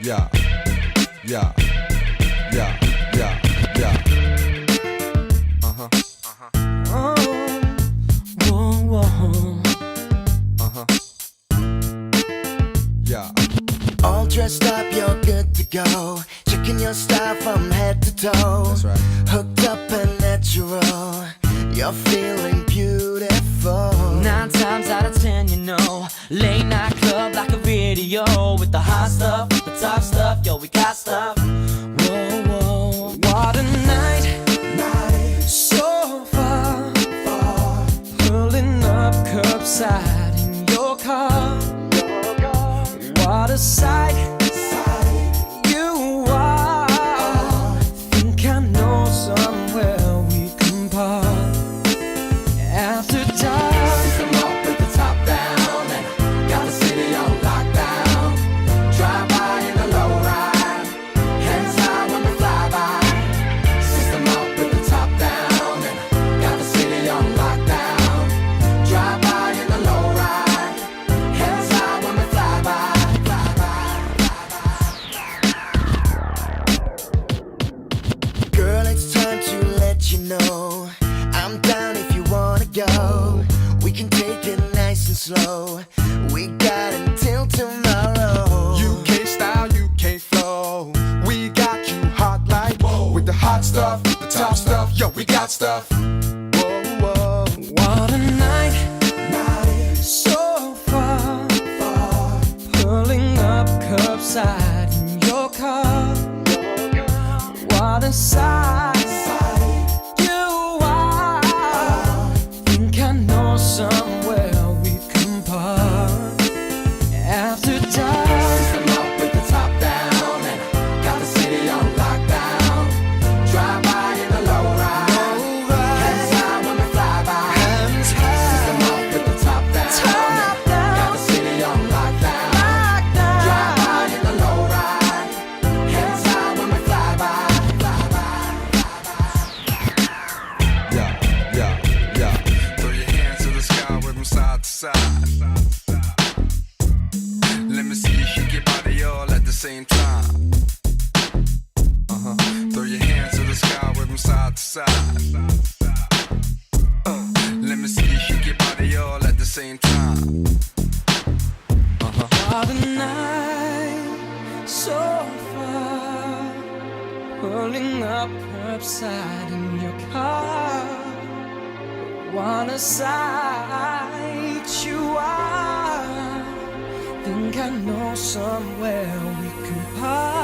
Yeah, yeah, yeah, yeah, yeah. Uh-huh, Oh, whoa, whoa. uh-huh. Yeah. All dressed up, you're good to go. Checking your style from head to toe. That's right. Hooked up and natural. You're feeling beautiful. 9 times out of 10, you know, late night club like a video with the hot stuff, with the top stuff. Yo, we got stuff. Whoa, whoa, what a night, so far, pulling up curbside in your car. What a sight you are. Think I know somewhere we can park after dark. System up with the top down and got the city on lockdown. Drive by in the low ride, hands high when we fly by. System up with the top down and got the city on lockdown. Drive by in the low ride, hands high when we fly by. Girl, it's time to let you know I'm down if you wanna go. We can take it nice and slow. We got until tomorrow. UK style, UK flow. We got you hot like with the hot stuff, the top stuff. Yo, we got stuff. Whoa, whoa. What a night, so far, pulling up curbside in your car. What a sight you are. Think I know somewhere we can park after dark. System up with the top down and got the city on lockdown. Drive by in the low ride, hands high when we fly by. System up with the top down and got the city on lockdown. Drive by in the low ride, hands high when we fly by. Yeah, yeah, yeah. Throw your hands to the sky with them side to side. Let me see you shake your body all at the same time. Uh-huh. Throw your hands to the sky with them side to side. Let me see you shake your body all at the same time. What a night, so far, pulling up curbside in your car. What a sight you are. Think I know somewhere we can park